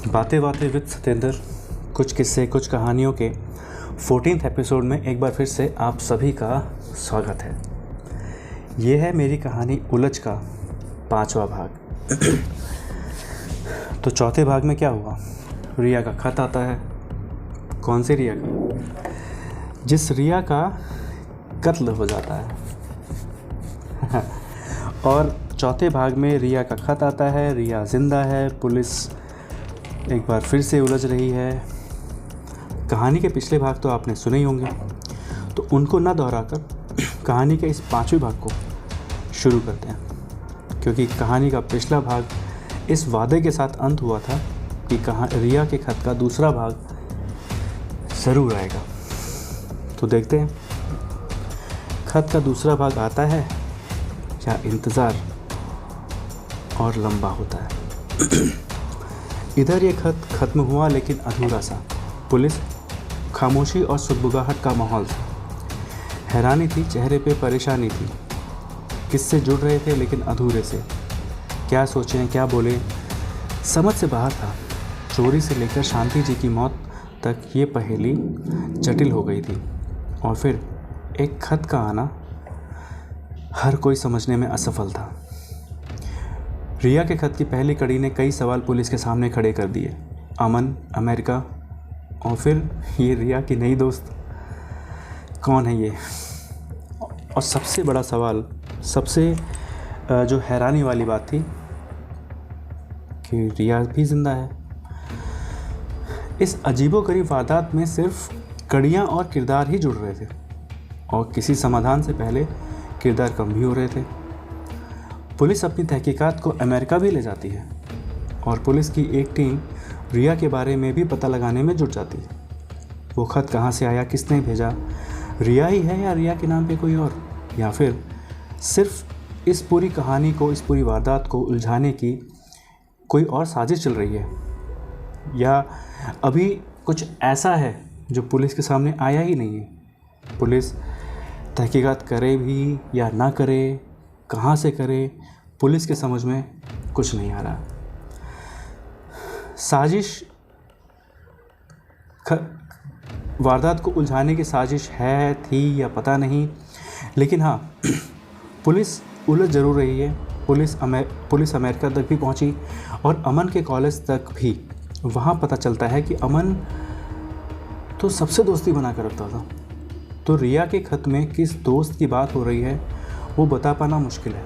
बातें बातें विद सतेंद्र, कुछ किस्से कुछ कहानियों के 14th एपिसोड में एक बार फिर से आप सभी का स्वागत है। ये है मेरी कहानी उलझ का 5वां भाग। तो चौथे भाग में क्या हुआ? रिया का खत आता है। कौन सी रिया का? जिस रिया का कत्ल हो जाता है। और चौथे भाग में रिया का खत आता है। रिया जिंदा है। पुलिस एक बार फिर से उलझ रही है। कहानी के पिछले भाग तो आपने सुने ही होंगे, तो उनको ना दोहराकर कहानी के इस 5वें भाग को शुरू करते हैं, क्योंकि कहानी का पिछला भाग इस वादे के साथ अंत हुआ था कि रिया के खत का दूसरा भाग ज़रूर आएगा। तो देखते हैं खत का दूसरा भाग आता है या इंतज़ार और लंबा होता है। इधर ये खत ख़त्म हुआ, लेकिन अधूरा सा। पुलिस, खामोशी और सुगबुगाहट का माहौल था। हैरानी थी, चेहरे पे परेशानी थी। किससे जुड़ रहे थे लेकिन अधूरे से। क्या सोचें, क्या बोले, समझ से बाहर था। चोरी से लेकर शांति जी की मौत तक ये पहेली जटिल हो गई थी। और फिर एक खत का आना हर कोई समझने में असफल था। रिया के खत की पहली कड़ी ने कई सवाल पुलिस के सामने खड़े कर दिए। अमन, अमेरिका, और फिर ये रिया की नई दोस्त कौन है ये? और सबसे बड़ा सवाल, सबसे जो हैरानी वाली बात थी कि रिया भी जिंदा है। इस अजीबोगरीब वारदात में सिर्फ कड़ियाँ और किरदार ही जुड़ रहे थे, और किसी समाधान से पहले किरदार कम भी हो रहे थे। पुलिस अपनी तहकीकात को अमेरिका भी ले जाती है, और पुलिस की एक टीम रिया के बारे में भी पता लगाने में जुट जाती है। वो खत कहाँ से आया, किसने भेजा, रिया ही है या रिया के नाम पे कोई और, या फिर सिर्फ इस पूरी कहानी को, इस पूरी वारदात को उलझाने की कोई और साजिश चल रही है, या अभी कुछ ऐसा है जो पुलिस के सामने आया ही नहीं है। पुलिस तहकीकात करे भी या ना करे, कहाँ से करे, पुलिस के समझ में कुछ नहीं आ रहा। साजिश, वारदात को उलझाने की साजिश है, थी या पता नहीं, लेकिन हाँ, पुलिस उलझ ज़रूर रही है। पुलिस अमेरिका तक भी पहुंची, और अमन के कॉलेज तक भी। वहाँ पता चलता है कि अमन तो सबसे दोस्ती बना कर रखता था। तो रिया के खत में किस दोस्त की बात हो रही है वो बता पाना मुश्किल है,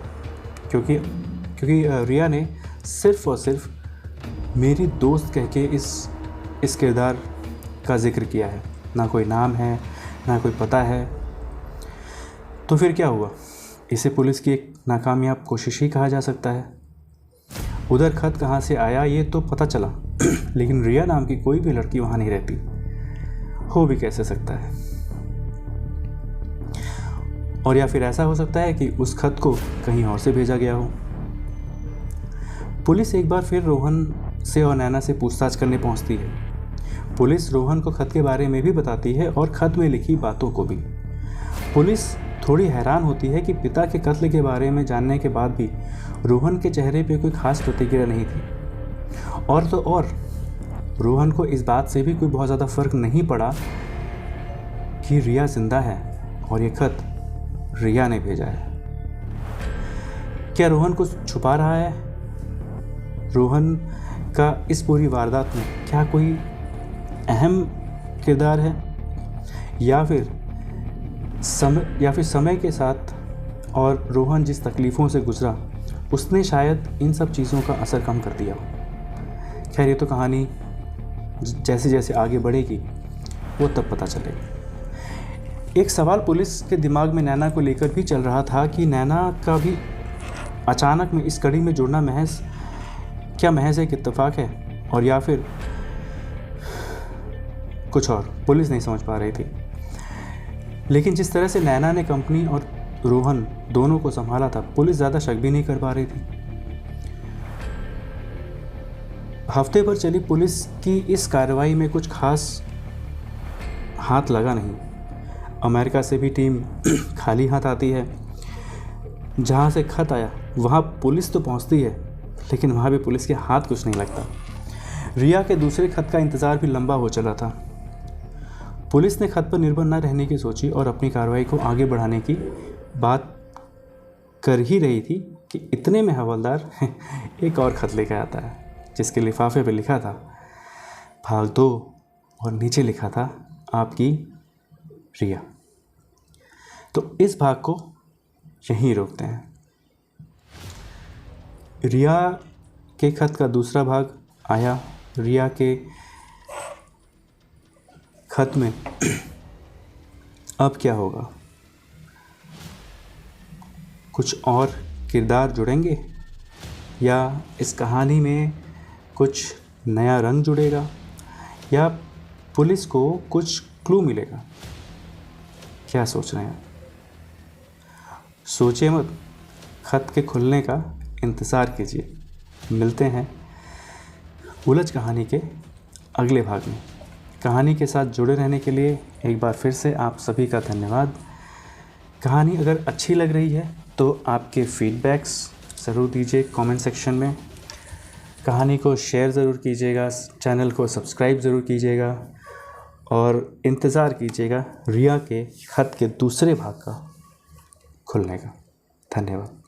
क्योंकि रिया ने सिर्फ़ और सिर्फ मेरी दोस्त कह के इस किरदार का जिक्र किया है। ना कोई नाम है, ना कोई पता है। तो फिर क्या हुआ? इसे पुलिस की एक नाकामयाब कोशिश ही कहा जा सकता है। उधर खत कहाँ से आया ये तो पता चला, लेकिन रिया नाम की कोई भी लड़की वहाँ नहीं रहती। हो भी कैसे सकता है? और या फिर ऐसा हो सकता है कि उस खत को कहीं और से भेजा गया हो। पुलिस एक बार फिर रोहन से और नैना से पूछताछ करने पहुंचती है। पुलिस रोहन को खत के बारे में भी बताती है, और खत में लिखी बातों को भी। पुलिस थोड़ी हैरान होती है कि पिता के कत्ल के बारे में जानने के बाद भी रोहन के चेहरे पे कोई खास प्रतिक्रिया नहीं थी। और तो और रोहन को इस बात से भी कोई बहुत ज़्यादा फर्क नहीं पड़ा कि रिया जिंदा है और ये खत रिया ने भेजा है। क्या रोहन कुछ छुपा रहा है? रोहन का इस पूरी वारदात में क्या कोई अहम किरदार है, या फिर समय के साथ और रोहन जिस तकलीफ़ों से गुजरा उसने शायद इन सब चीज़ों का असर कम कर दिया हो। खैर, ये तो कहानी जैसे जैसे आगे बढ़ेगी वो तब पता चलेगा। एक सवाल पुलिस के दिमाग में नैना को लेकर भी चल रहा था कि नैना का भी अचानक में इस कड़ी में जुड़ना महज एक इत्तेफाक है, और या फिर कुछ और। पुलिस नहीं समझ पा रही थी। लेकिन जिस तरह से नैना ने कंपनी और रोहन दोनों को संभाला था, पुलिस ज़्यादा शक भी नहीं कर पा रही थी। हफ्ते भर चली पुलिस की इस कार्रवाई में कुछ खास हाथ लगा नहीं। अमेरिका से भी टीम खाली हाथ आती है। जहाँ से खत आया वहाँ पुलिस तो पहुँचती है, लेकिन वहाँ भी पुलिस के हाथ कुछ नहीं लगता। रिया के दूसरे खत का इंतज़ार भी लंबा हो चला था। पुलिस ने खत पर निर्भर न रहने की सोची और अपनी कार्रवाई को आगे बढ़ाने की बात कर ही रही थी कि इतने में हवलदार एक और खत लेकर आता है, जिसके लिफाफे पर लिखा था भाग 2 और नीचे लिखा था आपकी रिया। तो इस भाग को यहीं रोकते हैं। रिया के खत का दूसरा भाग आया। रिया के खत में अब क्या होगा? कुछ और किरदार जुड़ेंगे या इस कहानी में कुछ नया रंग जुड़ेगा या पुलिस को कुछ क्लू मिलेगा? क्या सोच रहे हैं? सोचिए मत, खत के खुलने का इंतज़ार कीजिए। मिलते हैं उलझ कहानी के अगले भाग में। कहानी के साथ जुड़े रहने के लिए एक बार फिर से आप सभी का धन्यवाद। कहानी अगर अच्छी लग रही है तो आपके फीडबैक्स ज़रूर दीजिए कमेंट सेक्शन में। कहानी को शेयर ज़रूर कीजिएगा, चैनल को सब्सक्राइब ज़रूर कीजिएगा और इंतज़ार कीजिएगा रिया के खत के दूसरे भाग का खुलने का। धन्यवाद।